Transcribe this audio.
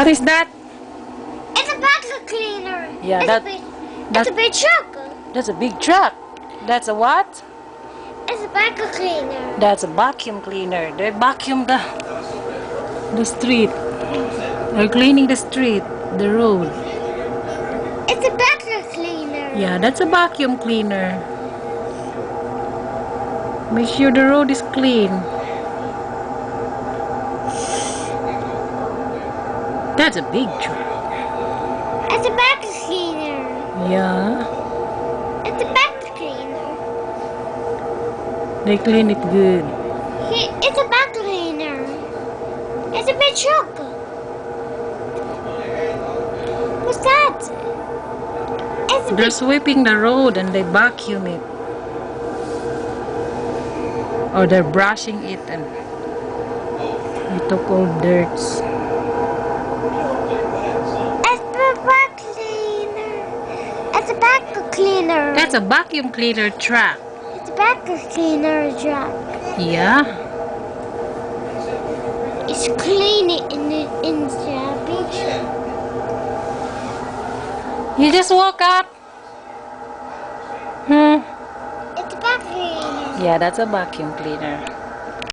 What is that? It's a vacuum cleaner. Yeah, It's a big truck. that's a big truck. That's a what? It's a vacuum cleaner. That's a vacuum cleaner. They vacuum the street. They're cleaning the street, the road. It's a vacuum cleaner. Yeah, that's a vacuum cleaner. Make sure the road is clean. That's a big truck. It's a vacuum cleaner. Yeah, It's a vacuum cleaner. they clean it good. It's a vacuum cleaner. It's a big truck. What's that? It's a They're big. sweeping the road and they vacuum it. Or they're brushing it and they took all dirts. It's a vacuum cleaner. It's a vacuum cleaner. That's a vacuum cleaner truck. It's a vacuum cleaner truck. Yeah. It's cleaning in the picture. You just woke up? Hmm. It's a vacuum cleaner. Yeah, that's a vacuum cleaner.